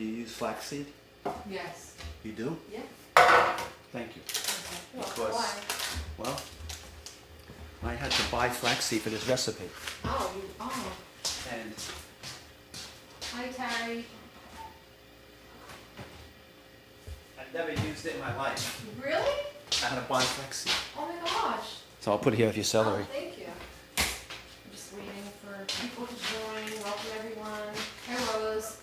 Do you use flaxseed? Yes. You do? Yeah. Thank you. Okay. Because, Why? well, I had to buy flaxseed for this recipe. Oh. And Hi, Terry. I've never used it in my life. Really? I had to buy flaxseed. Oh my gosh. So I'll put it here with your celery. Oh, thank you. I'm just waiting for people to join. Welcome, everyone. Hi, Rose.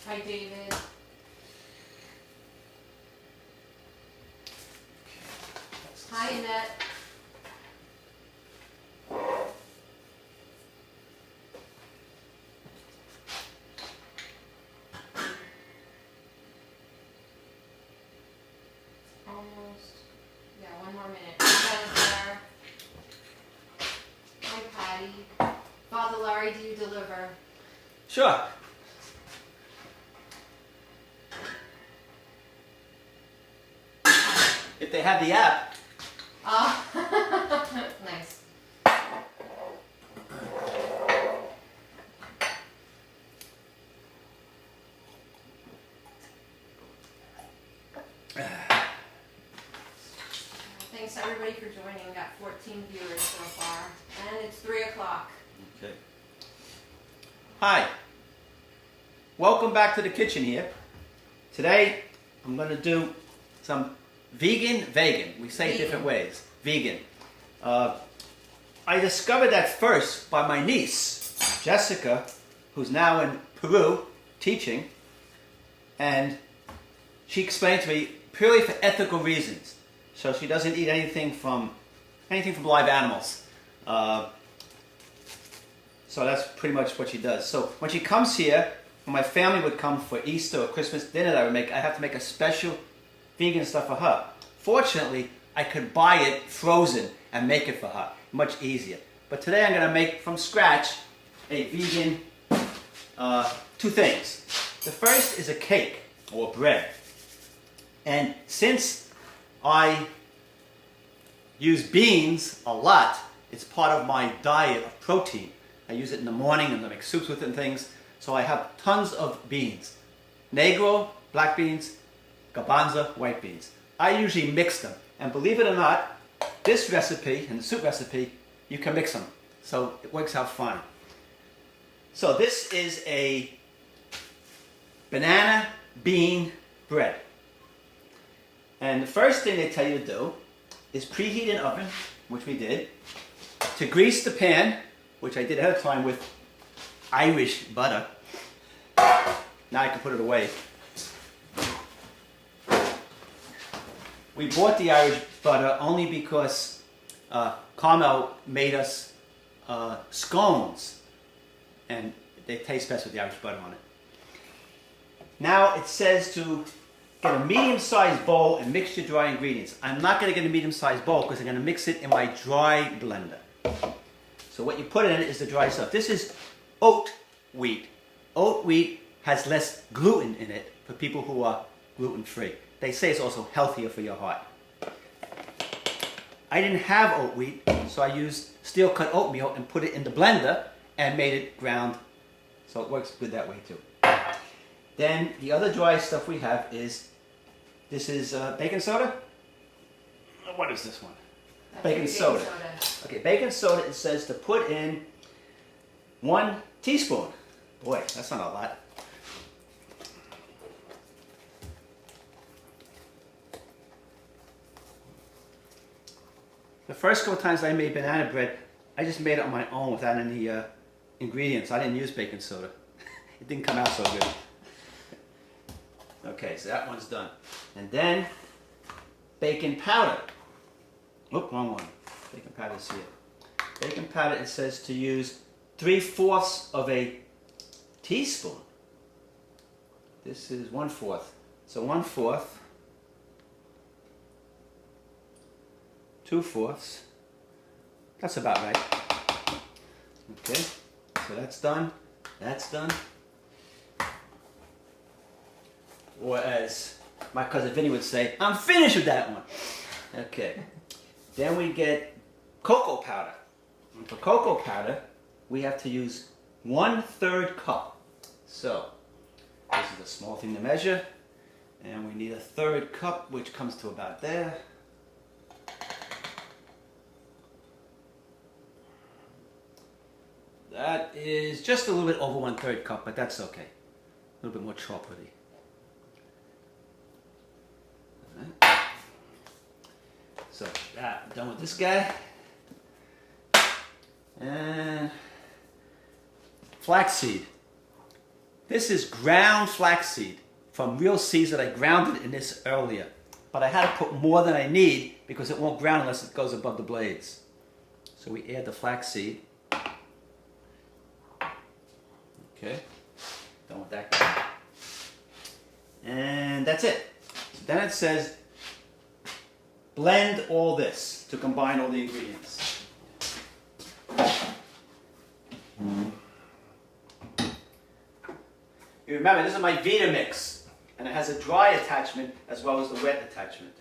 Hi, David. Hi, Annette. Almost. Yeah, one more minute. There. Hi, Patty. Father Larry, do you deliver? Sure. If they have the app. Oh, nice. Thanks everybody for joining. We got 14 viewers so far, and it's 3 o'clock. Okay. Hi. Welcome back to the kitchen here. Today I'm going to do some vegan. We say it different ways. Vegan. I discovered that first by my niece, Jessica, who's now in Peru teaching, and she explained to me purely for ethical reasons. So she doesn't eat anything from live animals. So that's pretty much what she does. So when she comes here, when my family would come for Easter or Christmas dinner that I would make, I have to make a special vegan stuff for her. Fortunately, I could buy it frozen and make it for her. Much easier. But today I'm going to make from scratch a vegan, two things. The first is a cake or bread. And since I use beans a lot, it's part of my diet of protein. I use it in the morning and I make soups with it and things. So I have tons of beans. Negro, black beans, garbanzo, white beans. I usually mix them. And believe it or not, this recipe and the soup recipe, you can mix them. So it works out fine. So this is a banana bean bread. And the first thing they tell you to do is preheat an oven, which we did, to grease the pan, which I did ahead of time with Irish butter. Now I can put it away. We bought the Irish butter only because Carmel made us scones, and they taste best with the Irish butter on it. Now it says to get a medium-sized bowl and mix your dry ingredients. I'm not going to get a medium-sized bowl because I'm going to mix it in my dry blender. So what you put in it is the dry stuff. This is oat wheat. Oat wheat has less gluten in it for people who are gluten-free. They say it's also healthier for your heart. I didn't have oat wheat, so I used steel-cut oatmeal and put it in the blender and made it ground. So it works good that way too. Then the other dry stuff we have is, this is baking soda? What is this one? Baking soda. Okay, baking soda, it says to put in 1 teaspoon. Boy, that's not a lot. The first couple times I made banana bread, I just made it on my own without any ingredients. I didn't use baking soda. It didn't come out so good. Okay, so that one's done. And then baking powder. Oop, wrong one. Baking powder is here. Baking powder, it says to use 3/4 of a teaspoon. This is 1/4. So 1/4, 2/4. That's about right. Okay, so that's done. That's done. Or as my cousin Vinny would say, I'm finished with that one. Okay. Then we get cocoa powder. And for cocoa powder, we have to use 1/3 cup. So This is a small thing to measure. And we need a 1/3 cup, which comes to about there. That is just a little bit over 1/3 cup, but that's okay. A little bit more chocolatey. Right. So that, I'm done with this guy. And flaxseed. This is ground flaxseed from real seeds that I grounded in this earlier. But I had to put more than I need because it won't ground unless it goes above the blades. So we add the flaxseed. Okay, done with that guy. And that's it. So then it says, blend all this to combine all the ingredients. You remember, this is my Vita mix, and it has a dry attachment as well as the wet attachment.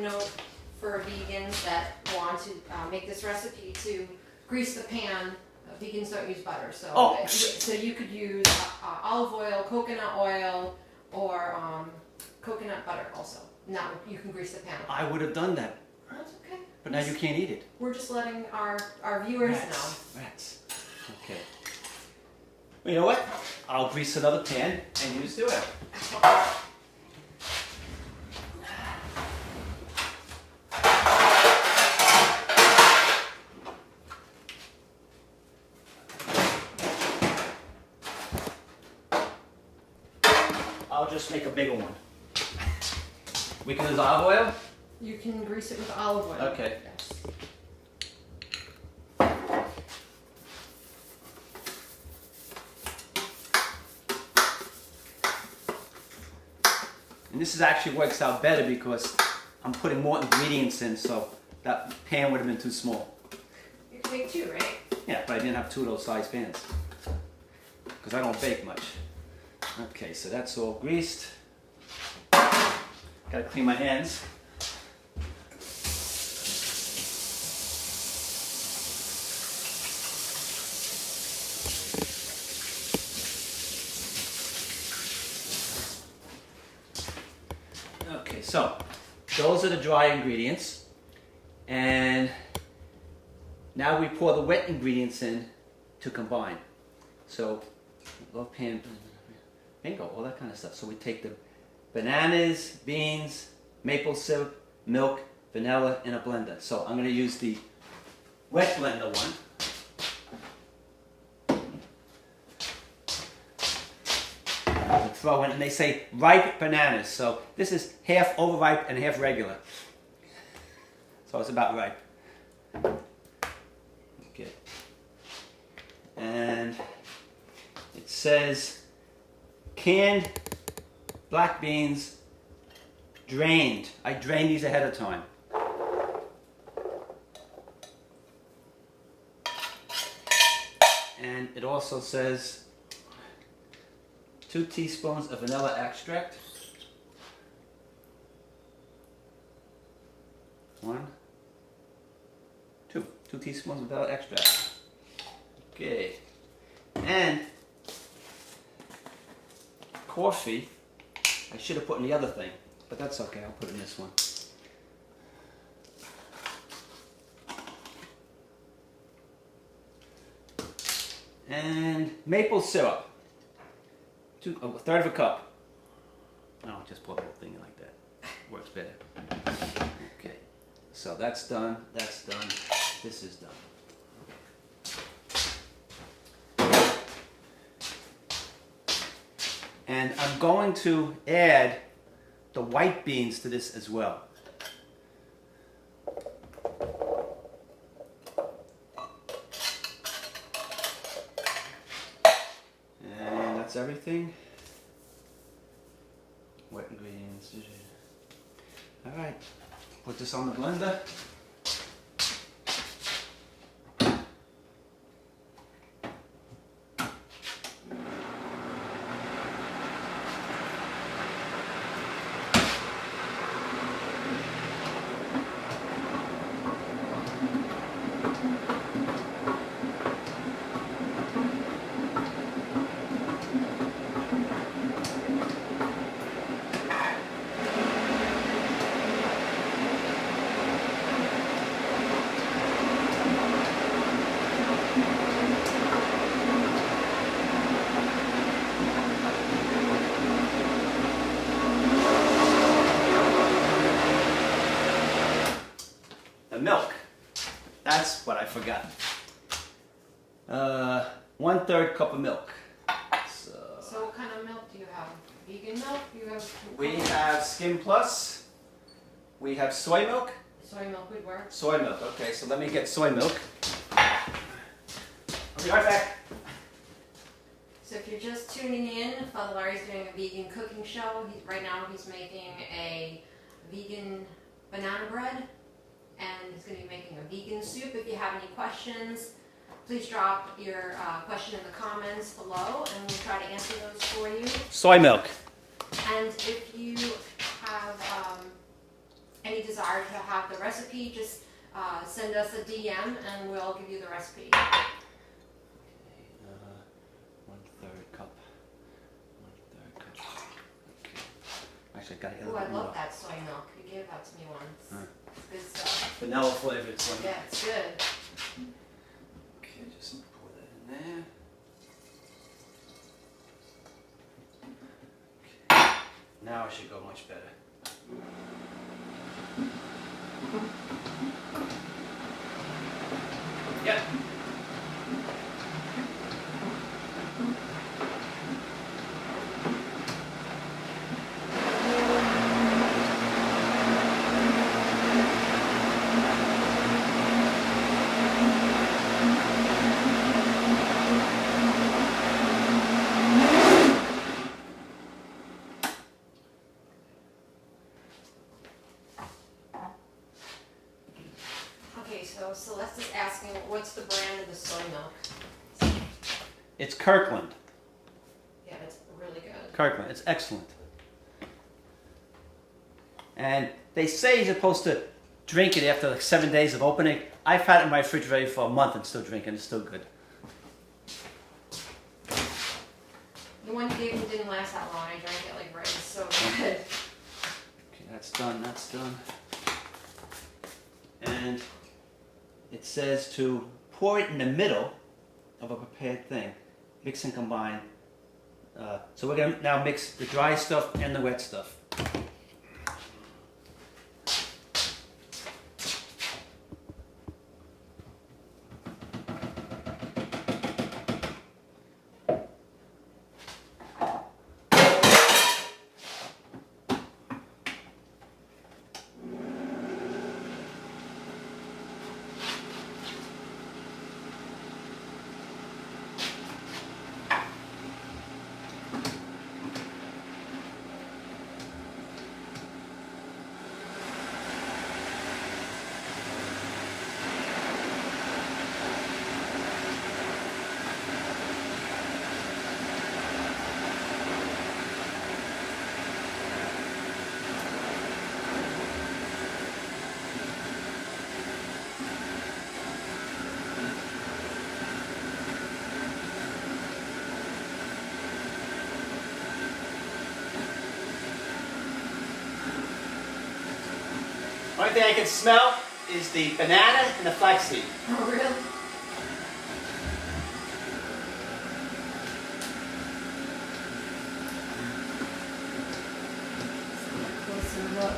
Note for vegans that want to make this recipe to grease the pan. Vegans don't use butter, so so you could use olive oil, coconut oil, or coconut butter also. Now you can grease the pan. I would have done that. That's okay. But now you can't eat it. We're just letting our viewers know. Rats. Okay. Well, you know what? I'll grease another pan and use the oil. I'll just make a bigger one. We can use olive oil? You can grease it with olive oil. Okay. Yes. And this actually works out better because I'm putting more ingredients in, so that pan would have been too small. You can make 2, right? Yeah, but I didn't have 2 of those size pans because I don't bake much. Okay, so that's all greased. Gotta clean my hands. Okay, so those are the dry ingredients. And now we pour the wet ingredients in to combine. So, love pan. Bingo, all that kind of stuff. So we take the bananas, beans, maple syrup, milk, vanilla in a blender. So I'm going to use the wet blender one. To throw in, and they say ripe bananas. So this is half overripe and half regular. So it's about ripe. Okay. And it says canned black beans, drained. I drained these ahead of time. And it also says 2 teaspoons of vanilla extract. 2 teaspoons of vanilla extract. Okay. And coffee, I should have put in the other thing, but that's okay, I'll put it in this one. And maple syrup, a 1/3 of a cup. No, just pour the whole thing in like that. Works better. Okay, so that's done, this is done. And I'm going to add the white beans to this as well. And that's everything. Wet ingredients. All right, put this on the blender. The milk. That's what I forgot. 1/3 cup of milk. So what kind of milk do you have? Vegan milk? We have Skim Plus. We have soy milk. Soy milk would work. Soy milk. Okay, so let me get soy milk. I'll be right back. So if you're just tuning in, Father Larry's doing a vegan cooking show. Right now he's making a vegan banana bread. And he's going to be making a vegan soup. If you have any questions, please drop your question in the comments below, and we'll try to answer those for you. Soy milk. And if you have any desire to have the recipe, just send us a DM, and we'll give you the recipe. 1/3 cup. 1/3 cup. Okay. Actually, I got it. Oh, I love that soy milk. You gave that to me once. It's good stuff. Vanilla flavored soy milk. Yeah, it's good. Okay, just pour that in there. Okay. Now it should go much better. Yep. So Celeste is asking, what's the brand of the soy milk? It's Kirkland. Yeah, it's really good. Kirkland. It's excellent. And they say you're supposed to drink it after like 7 days of opening. I've had it in my refrigerator for a month and still drinking. It's still good. The one you gave me didn't last that long. I drank it like right. It's so good. Okay, that's done. That's done. And it says to pour it in the middle of a prepared thing. Mix and combine. So we're going to now mix the dry stuff and the wet stuff. Only thing I can smell is the banana and the flaxseed. Oh, really? Closer look.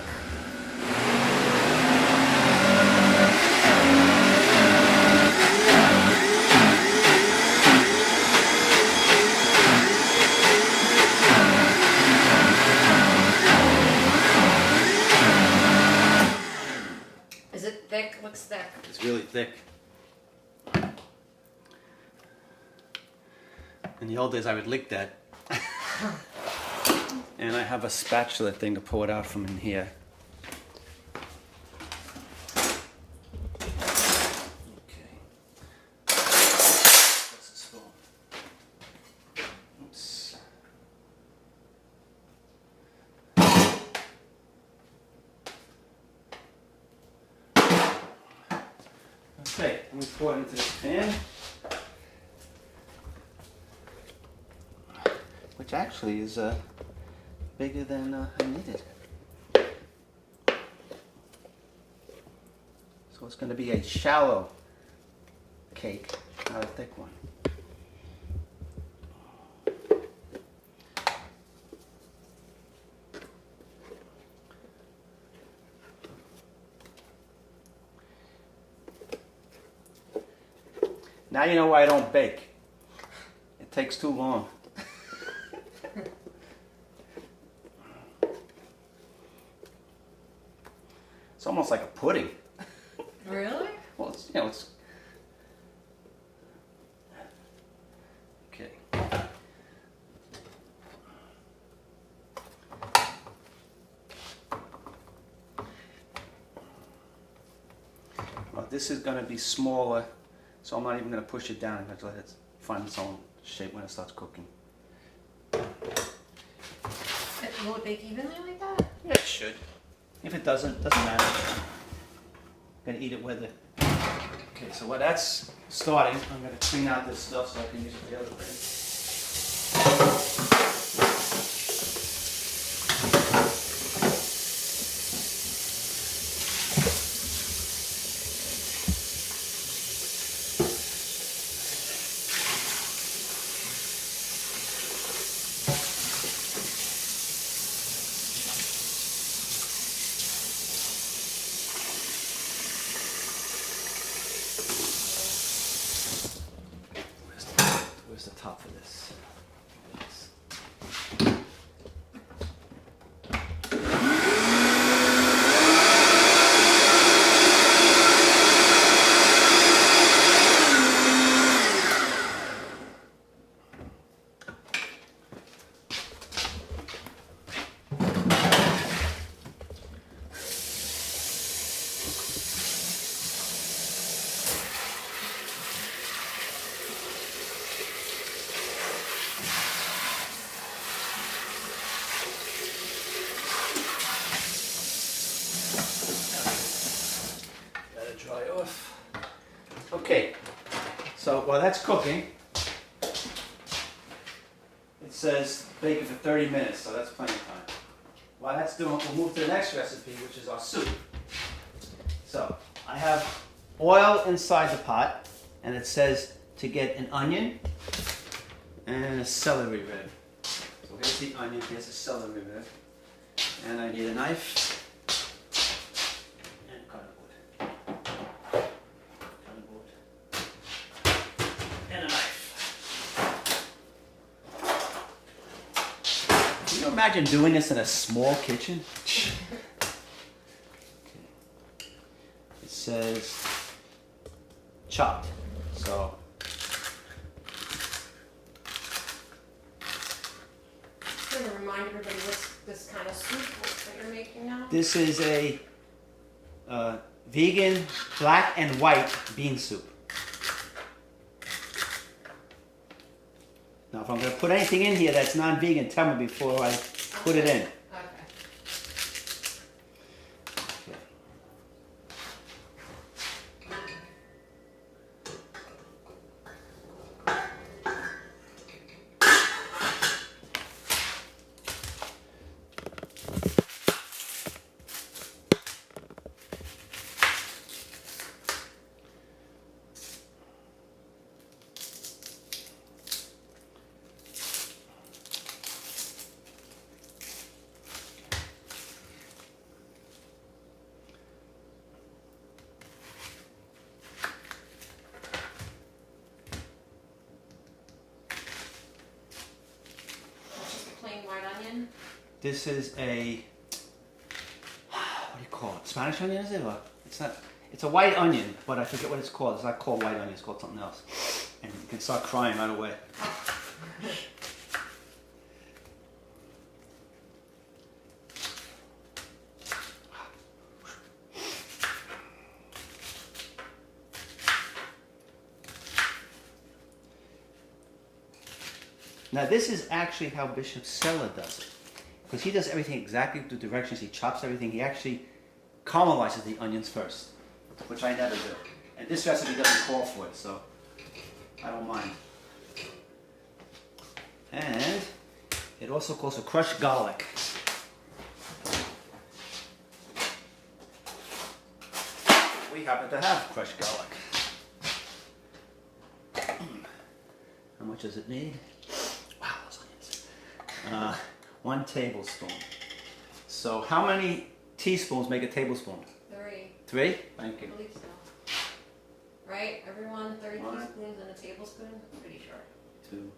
looks thick. It's really thick. In the old days, I would lick that. And I have a spatula thing to pull it out from in here. Okay. What's this for? Oops. Okay, let me pour it into this pan. Which actually is bigger than I needed. So it's going to be a shallow cake, not a thick one. Now you know why I don't bake. It takes too long. It's almost like a pudding. Really? Well, it's, you know, it's... Okay. Well, this is going to be smaller, so I'm not even going to push it down. I'm going to let it find its own shape when it starts cooking. Will it bake evenly like that? Yeah, it should. If it doesn't matter. I'm gonna eat it with it. Okay, so while that's starting, I'm gonna clean out this stuff so I can use it for the other thing. Where's the top for this? Dry off. Okay, so while that's cooking, it says bake it for 30 minutes, so that's plenty of time. While that's doing, we'll move to the next recipe, which is our soup. So I have oil inside the pot, and it says to get an onion and a celery rib. So here's the onion, here's the celery rib, and I need a knife. Can you imagine doing this in a small kitchen? Okay. It says chopped. So I'm going to remind everybody what's this kind of soup that you're making now. this is a vegan black and white bean soup. Now, if I'm going to put anything in here that's non-vegan, tell me before I put it in. Okay. This is a, what do you call it? Spanish onion, is it? Or it's not. It's a white onion, but I forget what it's called. It's not called white onion. It's called something else. And you can start crying right away. Now this is actually how Bishop Seller does it. Because he does everything exactly the directions. He chops everything. He actually caramelizes the onions first, which I never do. And this recipe doesn't call for it, so I don't mind. And it also calls for crushed garlic. We happen to have crushed garlic. How much does it need? Wow, those onions. 1 tablespoon. So how many teaspoons make a tablespoon? 3. 3? Thank you. I believe so. Right? Everyone, 30 1. teaspoons and a tablespoon? I'm pretty sure. 2.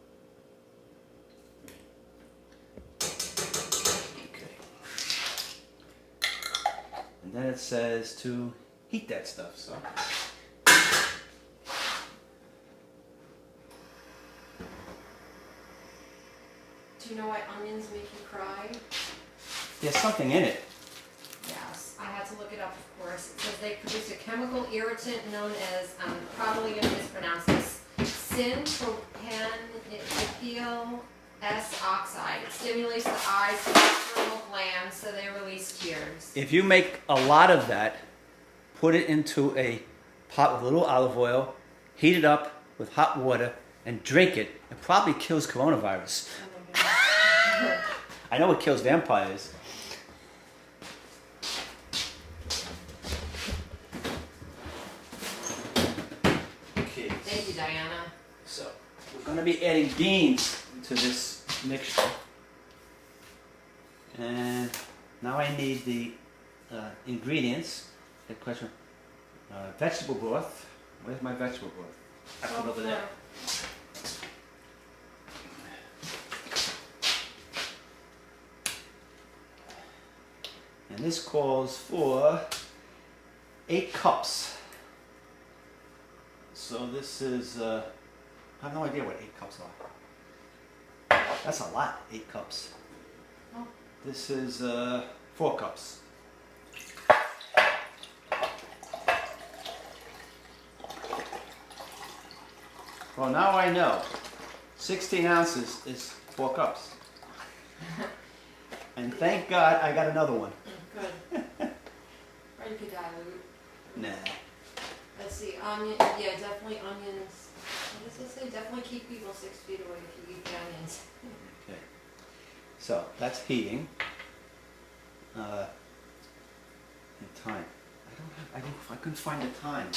Okay. And then it says to heat that stuff, so. Do you know why onions make you cry? There's something in it. Yes, I had to look it up, of course. It says they produce a chemical irritant known as, I'm probably going to mispronounce this, synpropanethyl S oxide. It stimulates the eyes and external glands, so they release tears. If you make a lot of that, put it into a pot with a little olive oil, heat it up with hot water, and drink it. It probably kills coronavirus. Oh my goodness. I know it kills vampires. Okay. Thank you, Diana. So, we're going to be adding beans to this mixture. And now I need the ingredients. Good question. Vegetable broth. Where's my vegetable broth? I put it over there. And this calls for 8 cups. So this is, I have no idea what 8 cups are. That's a lot, 8 cups. Oh. This is 4 cups. Well, now I know. 16 ounces is 4 cups. And thank God I got another one. Good. Or you could dilute. Nah. Let's see, onion, yeah, definitely onions. What does it say? Definitely keep people 6 feet away if you eat the onions. Okay. So that's heating. And time. I couldn't find the time.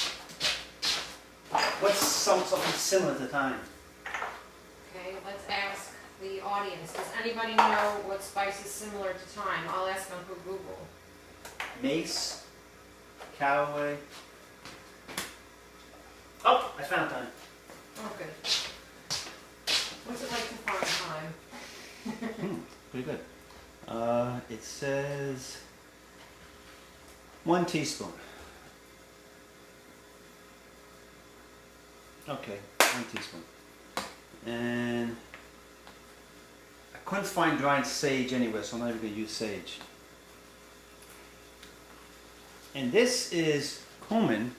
What's something similar to time? Okay, let's ask the audience. Does anybody know what spice is similar to thyme? I'll ask Uncle Google. Mace, caraway. Oh, I found time. Oh, good. What's it like to find thyme? Pretty good. It says 1 teaspoon. Okay, 1 teaspoon. And I couldn't find dried sage anywhere, so I'm not even going to use sage. And this is cumin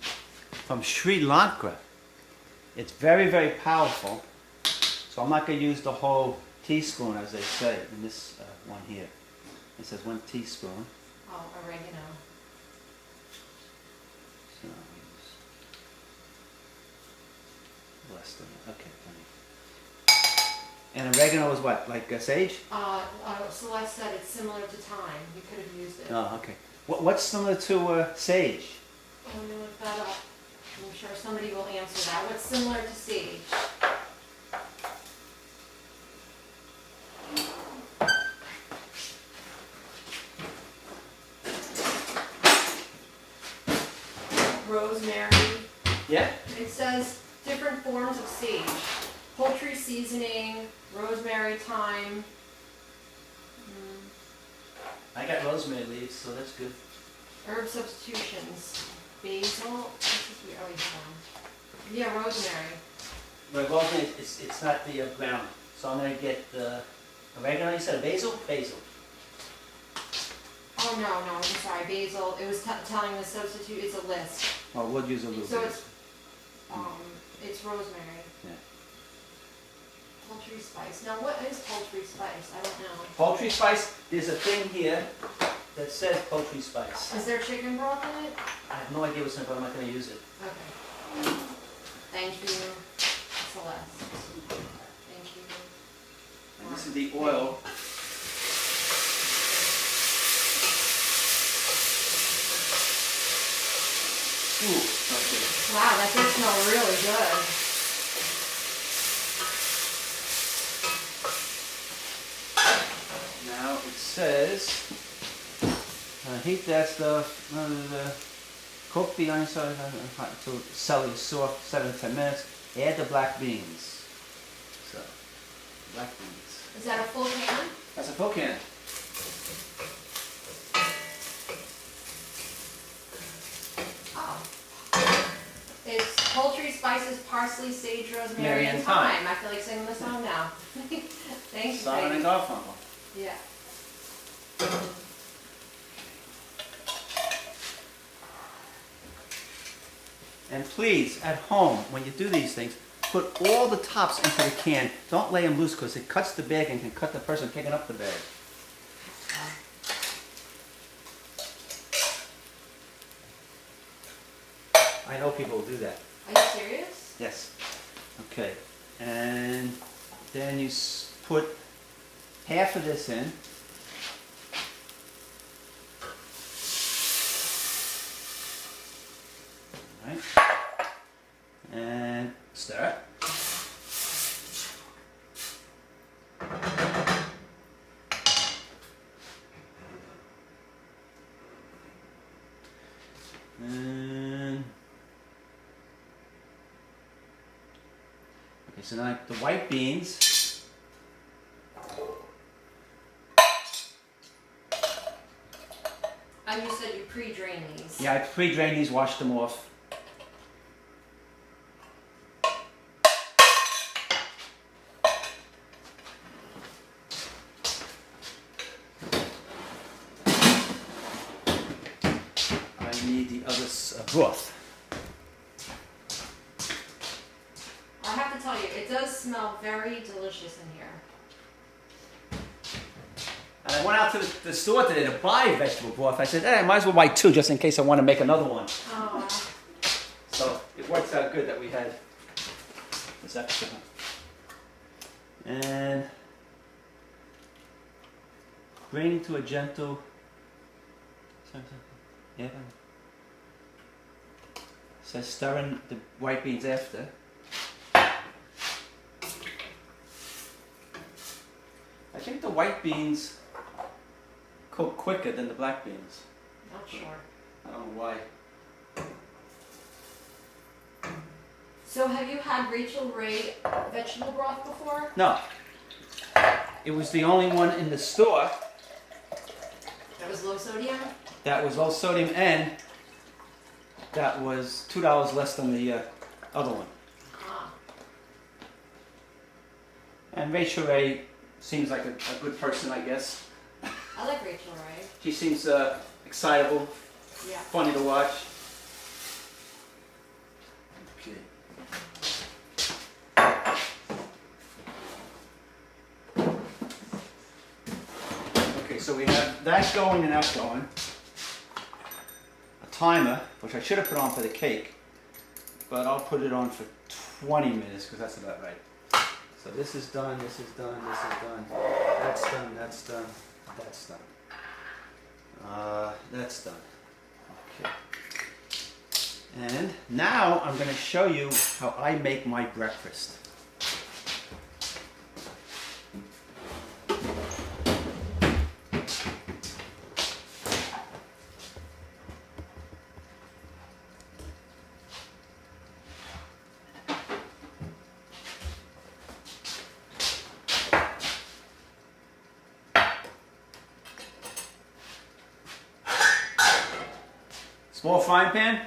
from Sri Lanka. It's very, very powerful. So I'm not going to use the whole teaspoon, as they say, in this one here. It says 1 teaspoon. Oh, oregano. So less than that. Okay, plenty. And oregano is what? Like sage? Celeste said it's similar to thyme. You could have used it. Oh, okay. What's similar to sage? Let me look that up. I'm sure somebody will answer that. What's similar to sage? Rosemary. Yeah? It says different forms of sage. Poultry seasoning, rosemary, thyme. I got rosemary leaves, so that's good. Herb substitutions. basil. This is the other one. Yeah, rosemary. But rosemary, it's not the ground. So I'm going to get the oregano, you said basil? Basil. Oh no, I'm sorry, basil. It was telling the substitute. It's a list. Oh, we'll use a little So bit. it's rosemary. Yeah. Poultry spice. Now what is poultry spice? I don't know. Poultry spice, there's a thing here that says poultry spice. Is there chicken broth in it? I have no idea what's in it, but I'm not going to use it. Okay. Thank you, Celeste. Thank you. And this is the oil. Ooh, okay. Wow, that does smell really good. Now it says, heat that stuff, cook the onion sauce until celery is soft, 7 to 10 minutes. Add the black beans. So, black beans. Is that a full can? That's a full can. Oh. It's poultry spices, parsley, sage, rosemary, Mary and and thyme. thyme. I feel like singing the song now. Thank you. Simon baby. and Garfunkel. Yeah. And please, at home, when you do these things, put all the tops into the can. Don't lay them loose because it cuts the bag and can cut the person picking up the bag. I know people will do that. Are you serious? Yes. Okay. And then you put half of this in. Right. And stir it. And okay, so now the white beans. And you said you pre-drain these. Yeah, I pre-drained these, washed them off. I need the other broth. I have to tell you, it does smell very delicious in here. And I went out to the store today to buy vegetable broth. I said, hey, I might as well buy 2 just in case I want to make another one. Oh. So it works out good that we had this extra. And bring to a gentle. Yeah. Says stirring the white beans after. I think the white beans cook quicker than the black beans. Not sure. I don't know why. So have you had Rachel Ray vegetable broth before? No. It was the only one in the store That was low sodium? that was low sodium and that was $2 less than the other one. Ah. And Rachel Ray seems like a good person, I guess. I like Rachel Ray. She seems excitable, Yeah. funny to watch. Okay. Okay, so we have that going and that going. A timer, which I should have put on for the cake, but I'll put it on for 20 minutes because that's about right. So this is done, this is done, this is done, that's done, that's done, that's done. That's done. Okay. And now I'm going to show you how I make my breakfast. Small frying pan,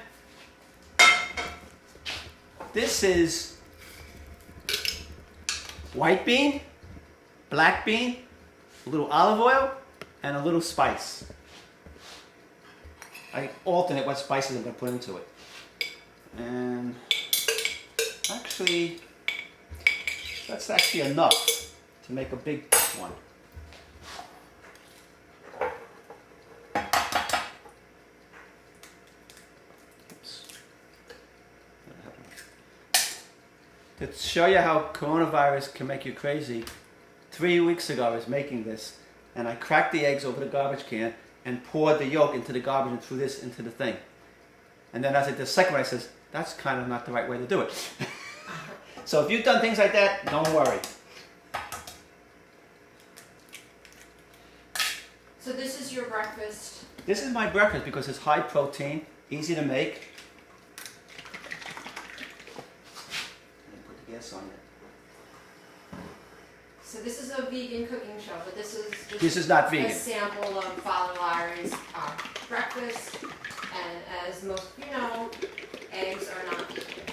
this is white bean, black bean, a little olive oil, and a little spice. I alternate what spices I'm going to put into it. And actually, that's actually enough to make a big one. To show you how coronavirus can make you crazy, 3 weeks ago I was making this, and I cracked the eggs over the garbage can and poured the yolk into the garbage and threw this into the thing. And then as I did the second one, I says, that's kind of not the right way to do it. So if you've done things like that, don't worry. So this is your breakfast? This is my breakfast because it's high protein, easy to make. Yes, on it. So this is a vegan cooking show, but this is just this is not vegan. A sample of Father Larry's breakfast, and as most of you know, eggs are not vegan.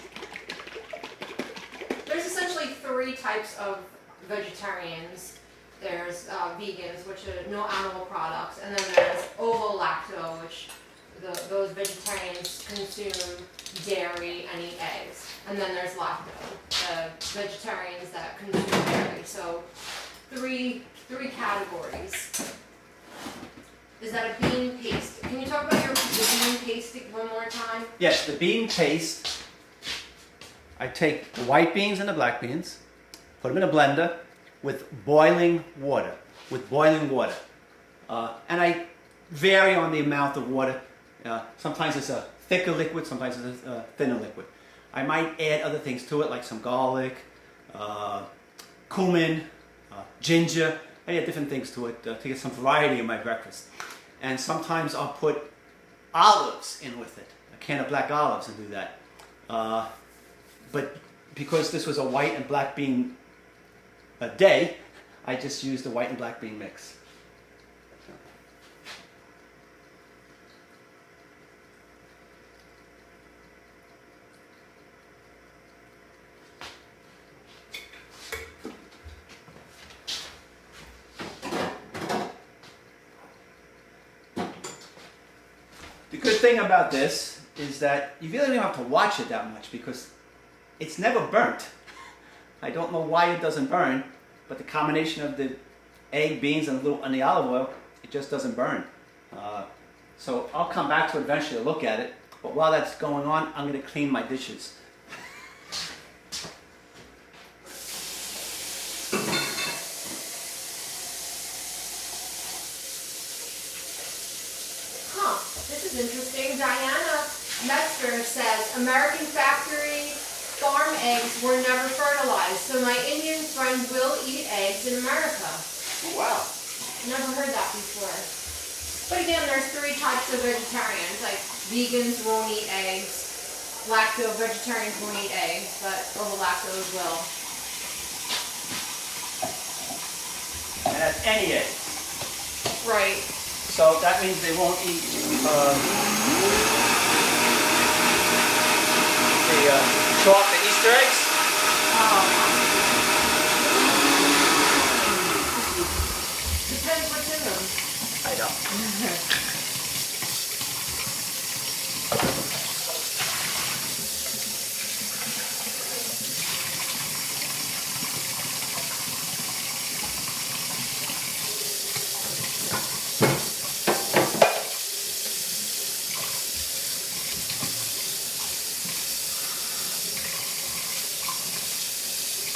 There's essentially 3 types of vegetarians. There's vegans, which are no animal products, and then there's ovo-lacto, which those vegetarians consume dairy and eat eggs. And then there's lacto, the vegetarians that consume dairy. So 3 categories. Is that a bean paste? Can you talk about the bean paste one more time? Yes, the bean paste. I take the white beans and the black beans, put them in a blender with boiling water. And I vary on the amount of water. Sometimes it's a thicker liquid, sometimes it's a thinner liquid. I might add other things to it, like some garlic, cumin, ginger. I add different things to it to get some variety in my breakfast. And sometimes I'll put olives in with it, a can of black olives, and do that. But because this was a white and black bean day, I just used the white and black bean mix. The good thing about this is that you really don't have to watch it that much because it's never burnt. I don't know why it doesn't burn, but the combination of the egg, beans, and the olive oil, it just doesn't burn. So I'll come back to it eventually to look at it, but while that's going on, I'm going to clean my dishes. Interesting. Diana Metzger says, American factory farm eggs were never fertilized, so my Indian friend will eat eggs in America. Oh, wow. Never heard that before. But again, there's 3 types of vegetarians. Like vegans won't eat eggs, lacto-vegetarians won't eat eggs, but ovo-lactos will. And that's any egg. Right. So that means they won't eat the chocolate Easter eggs? Depends what's in them. I don't.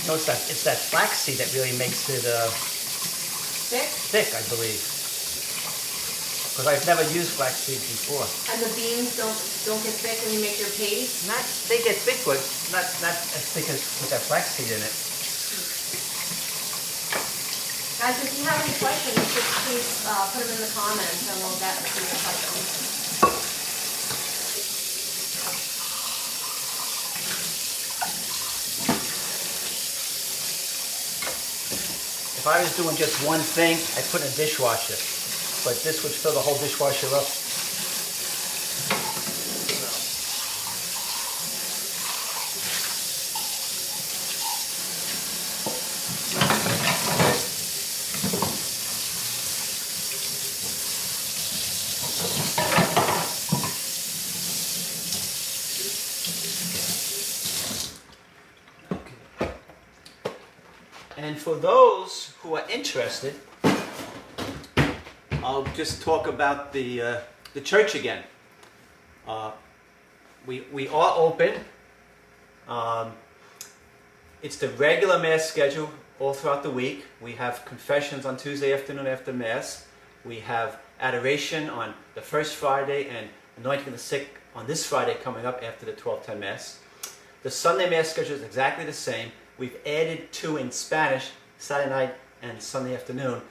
No, it's that flaxseed that really makes it thick, I believe. Because I've never used flaxseed before. And the beans don't get thick when you make your paste? They get thick, but not as thick as with that flaxseed in it. Guys, if you have any questions, just please put them in the comments and we'll get to your questions. If I was doing just one thing, I'd put in a dishwasher. But this would fill the whole dishwasher up. And for those who are interested, I'll just talk about the church again. We are open. It's the regular Mass schedule all throughout the week. We have confessions on Tuesday afternoon after Mass. We have adoration on the first Friday and anointing the sick on this Friday coming up after the 12:10 Mass. The Sunday Mass schedule is exactly the same. We've added 2 in Spanish, Saturday night and Sunday afternoon.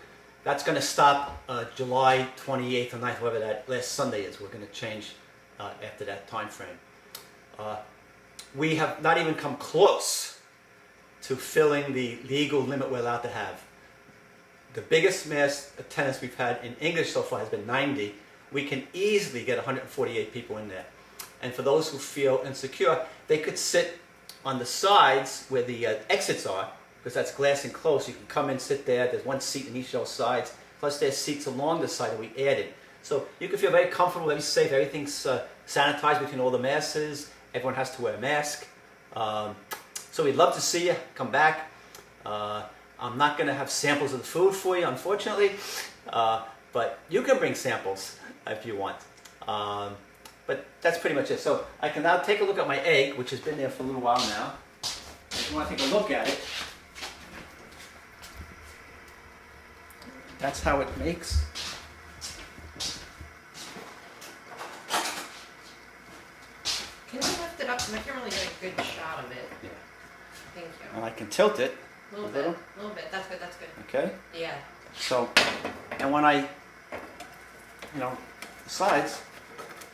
That's going to stop July 28th or 9th, whatever that last Sunday is. We're going to change after that time frame. We have not even come close to filling the legal limit we're allowed to have. The biggest Mass attendance we've had in English so far has been 90. We can easily get 148 people in there. And for those who feel insecure, they could sit on the sides where the exits are, because that's glass enclosed. You can come in, sit there. There's 1 seat in each of those sides. Plus there's seats along the side that we added. So you can feel very comfortable, very safe. Everything's sanitized between all the Masses. Everyone has to wear a mask. So we'd love to see you. Come back. I'm not going to have samples of the food for you, unfortunately. But you can bring samples if you want. But that's pretty much it. So I can now take a look at my egg, which has been there for a little while now. If you want to take a look at it, that's how it makes. Can you lift it up? I can't really get a good shot of it. Yeah. Thank you. And I can tilt it. A little bit. A little bit. That's good. That's good. Okay. Yeah. So, and when I, the slides,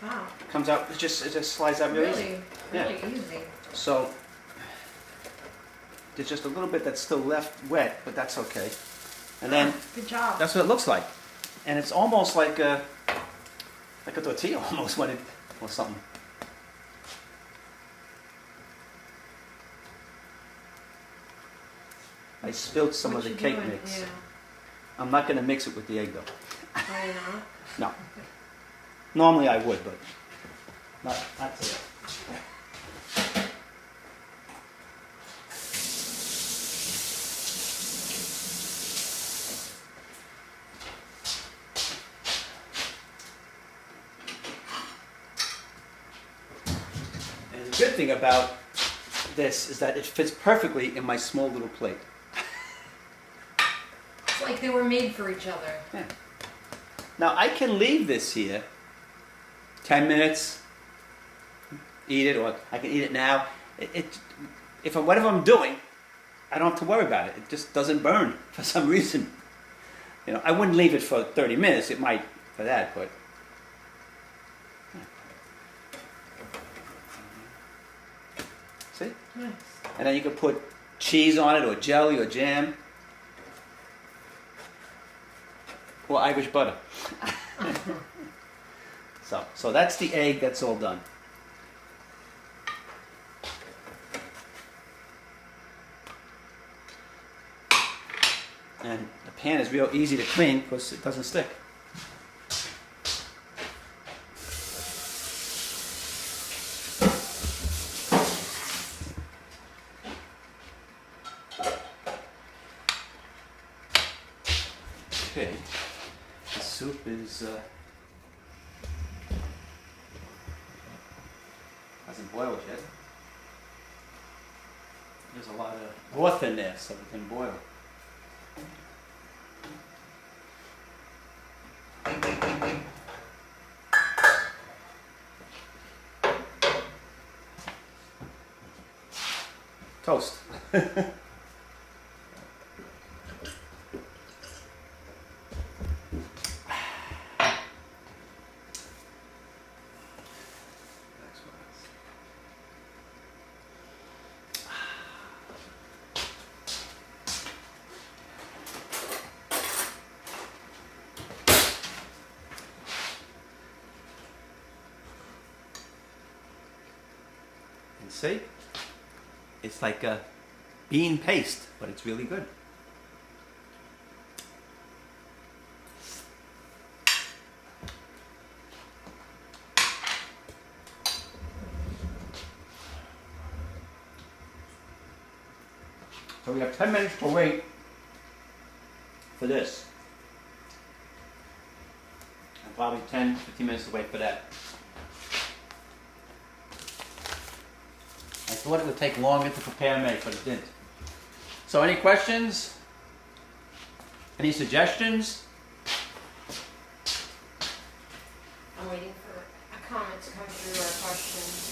Wow. it comes out. It just slides out really easy. Really easy. So there's just a little bit that's still left wet, but that's okay. And then Good job. that's what it looks like, and it's almost like a tortilla, almost when it or something. I spilled some of the cake mix. Yeah. I'm not going to mix it with the egg though. Why not? No. Normally I would, but not today. And the good thing about this is that it fits perfectly in my small little plate. It's like they were made for each other. Yeah. Now I can leave this here 10 minutes, eat it, or I can eat it now. Whatever I'm doing, I don't have to worry about it. It just doesn't burn for some reason. I wouldn't leave it for 30 minutes. It might for that, but. See? Nice. And then you could put cheese on it, or jelly, or jam. Or Irish butter. So that's the egg. That's all done. And the pan is real easy to clean because it doesn't stick. Okay. The soup is hasn't boiled yet. There's a lot of broth in there, so it can boil. Toast. And see, it's like a bean paste, but it's really good. So we have 10 minutes to wait for this. And probably 10, 15 minutes to wait for that. I thought it would take longer to prepare and make, but it didn't. So any questions? Any suggestions? I'm waiting for a comment to come through or a question.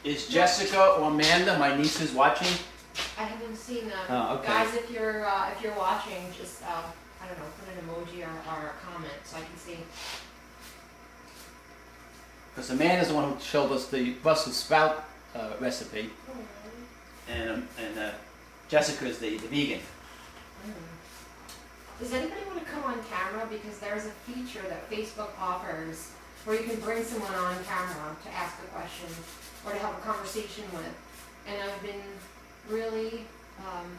Is Jessica or Amanda, my nieces, watching? I haven't seen them. Oh, okay. Guys, if you're watching, just I don't know, put an emoji or a comment so I can see. Because Amanda's the one who showed us the Brussels sprout recipe, and Jessica is the vegan. Does anybody want to come on camera? Because there's a feature that Facebook offers where you can bring someone on camera to ask a question or to have a conversation with. And I've been really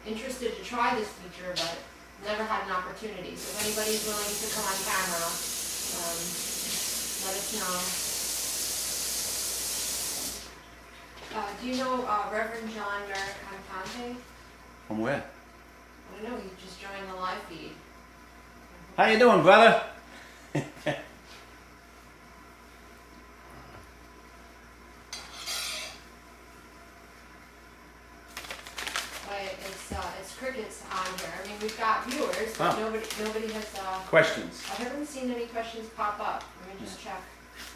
interested to try this feature, but never had an opportunity. So if anybody's willing to come on camera, let us know. Do you know Reverend John Cantante? From where? I don't know, you just joined the live feed. How you doing, brother? It's crickets on here. I mean, we've got viewers, but nobody has. Questions? I haven't seen any questions pop up. Let me just check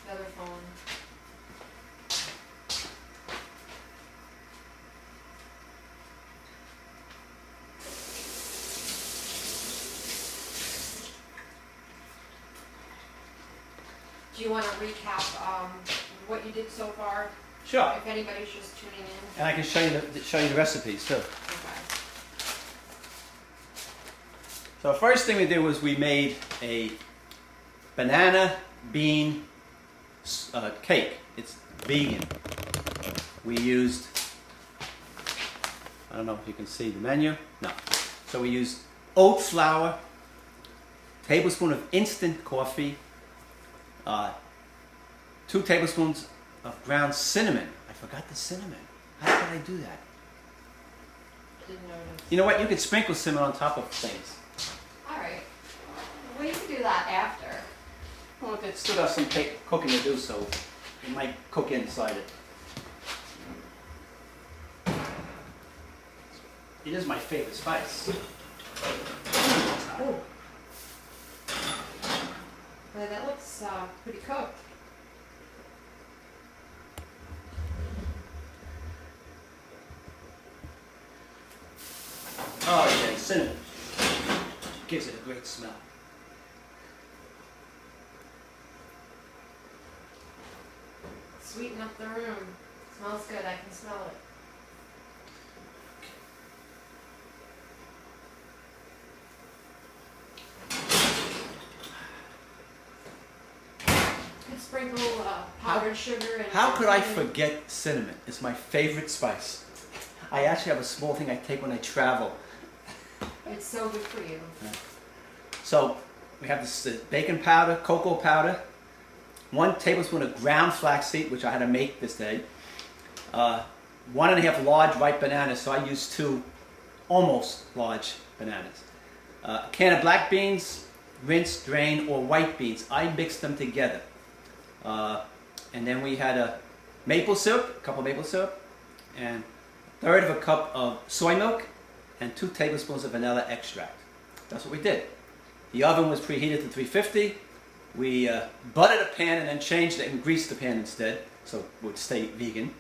the other phone. Do you want to recap what you did so far? Sure. If anybody's just tuning in. And I can show you the recipes too. Okay. So the first thing we did was we made a banana bean cake. It's vegan. We used, I don't know if you can see the menu. No. So we used oat flour, tablespoon of instant coffee, 2 tablespoons of ground cinnamon. I forgot the cinnamon. How did I do that? Didn't notice. You know what? You could sprinkle cinnamon on top of things. Alright. Well, you can do that after. Well, it still got some cooking to do, so it might cook inside it. It is my favorite spice. Oh. Well, that looks pretty cooked. Oh yeah, cinnamon. Gives it a great smell. Sweeten up the room. Smells good, I can smell it. Could sprinkle powdered sugar and... How could I forget cinnamon? It's my favorite spice. I actually have a small thing I take when I travel. It's so good for you. So we have this bacon powder, cocoa powder, 1 tablespoon of ground flaxseed, which I had to make this day, 1.5 large ripe bananas, so I used 2 almost large bananas, a can of black beans, rinse, drain, or white beans. I mixed them together. And then we had a maple syrup, a cup of maple syrup, and 1/3 of a cup of soy milk, and 2 tablespoons of vanilla extract. That's what we did. The oven was preheated to 350. We buttered a pan and then changed it and greased the pan instead, so it would stay vegan.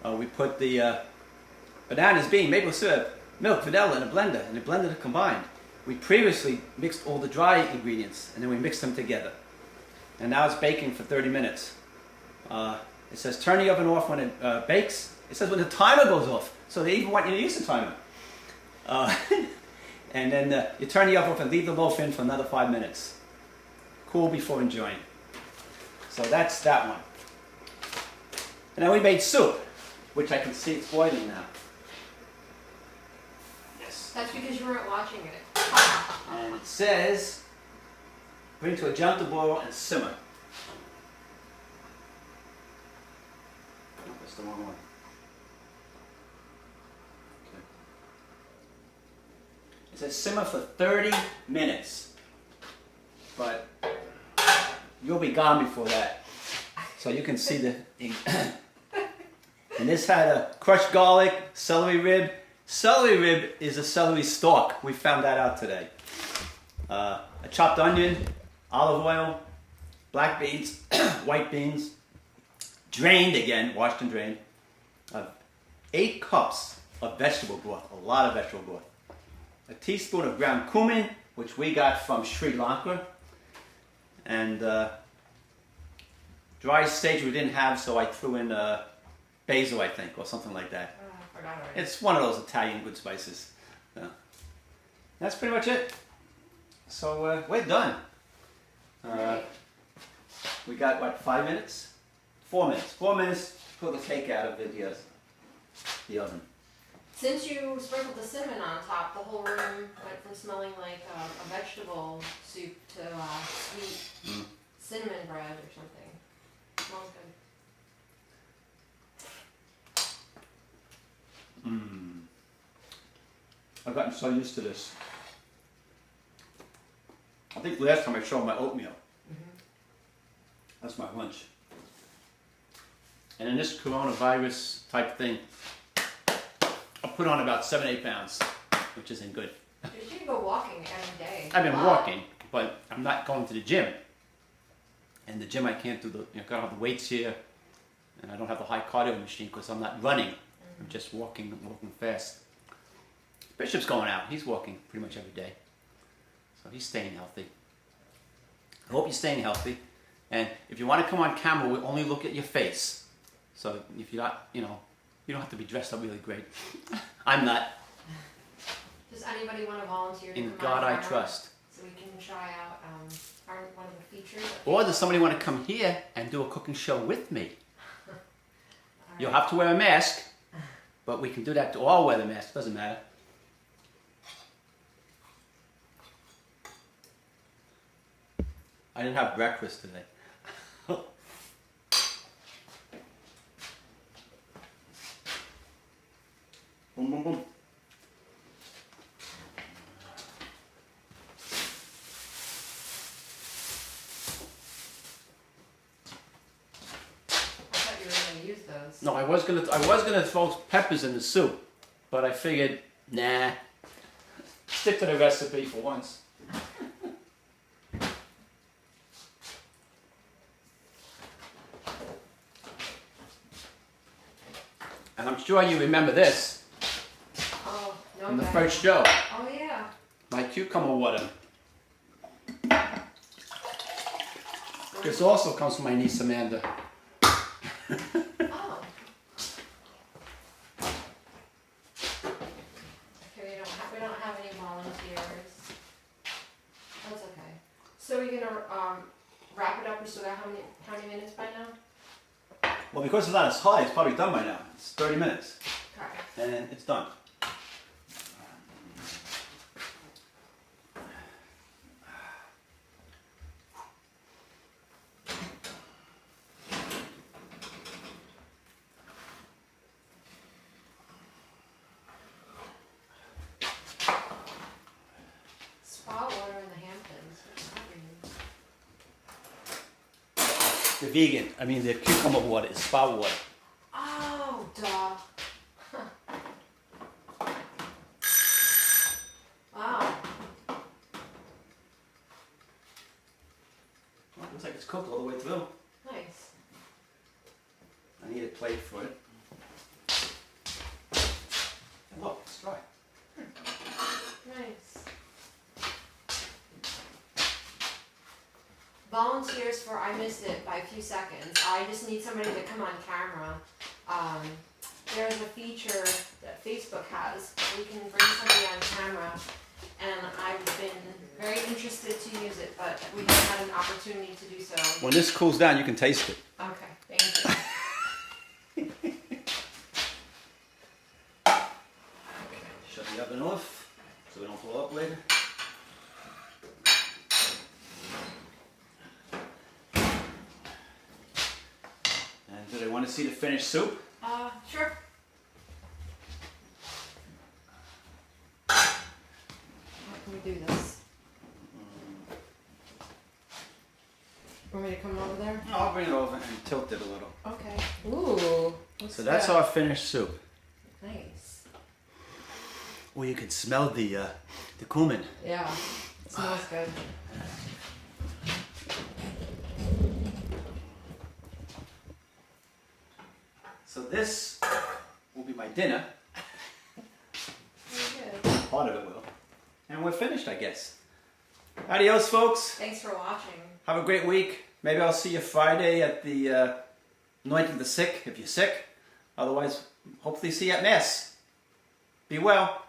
We put the bananas, bean, maple syrup, milk, vanilla in a blender, and the blender combined. We previously mixed all the dry ingredients, and then we mixed them together. And now it's baking for 30 minutes. It says turn the oven off when it bakes. It says when the timer goes off, so they even want you to use the timer. And then you turn the oven off and leave the loaf in for another 5 minutes. Cool before enjoying. So that's that one. And then we made soup, which I can see it's boiling now. Yes. That's because you weren't watching it. And it says, bring to a gentle boil and simmer. Oh, that's the wrong one. Okay. It says simmer for 30 minutes. But you'll be gone before that. So you can see the... And this had a crushed garlic, celery rib. Celery rib is a celery stalk. We found that out today. A chopped onion, olive oil, black beans, white beans, drained again, washed and drained. 8 cups of vegetable broth, a lot of vegetable broth. A teaspoon of ground cumin, which we got from Sri Lanka. And dry sage we didn't have, so I threw in basil, I think, or something like that. I forgot already. It's one of those Italian good spices. Yeah. That's pretty much it. So we're done. Right. We got, what, 5 minutes? 4 minutes. 4 minutes to pull the cake out of the oven. Since you sprinkled the cinnamon on top, the whole room went from smelling like a vegetable soup to sweet cinnamon bread or something. Smells good. I've gotten so used to this. I think last time I showed my oatmeal. That's my lunch. And in this coronavirus type thing, I put on about 7-8 pounds, which isn't good. You should go walking every day. I've been walking, but I'm not going to the gym. And the gym I can't do I don't have the weights here, and I don't have the high cardio machine because I'm not running. I'm just walking fast. Bishop's going out. He's walking pretty much every day. So he's staying healthy. I hope you're staying healthy. And if you want to come on camera, we'll only look at your face. So if you're not, you don't have to be dressed up really great. I'm not. Does anybody want to volunteer to In come God on I camera trust. so we can try out one of the features? Or does somebody want to come here and do a cooking show with me? All You'll right. have to wear a mask, but we can do that to all wear the mask. Doesn't matter. I didn't have breakfast today. Boom, boom, boom. I thought you were going to use those. No, I was gonna throw peppers in the soup, but I figured, nah. Stick to the recipe for once. And I'm sure you remember this Oh, no. from the way. first show. Oh, yeah. My cucumber water. This also comes from my niece Amanda. Oh. Okay, we don't have any volunteers. That's okay. So we're gonna wrap it up. We still got how many minutes by now? Well, because it's not as high, it's probably done by now. It's 30 minutes. Okay. And it's done. Spa water in the Hamptons. What's that mean? The vegan, the cucumber water is spa water. Oh, duh. Wow. Well, looks like it's cooked all the way through. Nice. I need a plate for it. And look, it's dry. Nice. Volunteers for I missed it by a few seconds. I just need somebody to come on camera. There's a feature that Facebook has. We can bring somebody on camera, and I've been very interested to use it, but we haven't had an opportunity to do so. When this cools down, you can taste it. Okay, thank you. Shut the oven off so we don't blow up later. want to see the finished soup? Sure. How can we do this? Want me to come over there? No, I'll bring it over and tilt it a little. Okay. Ooh. So that's our finished soup. Nice. Well, you can smell the cumin. Yeah. It smells good. So this will be my dinner. Very good. Part of it will. And we're finished, I guess. Adios, folks. Thanks for watching. Have a great week. Maybe I'll see you Friday at the anointing the sick, if you're sick. Otherwise, hopefully see you at Mass. Be well.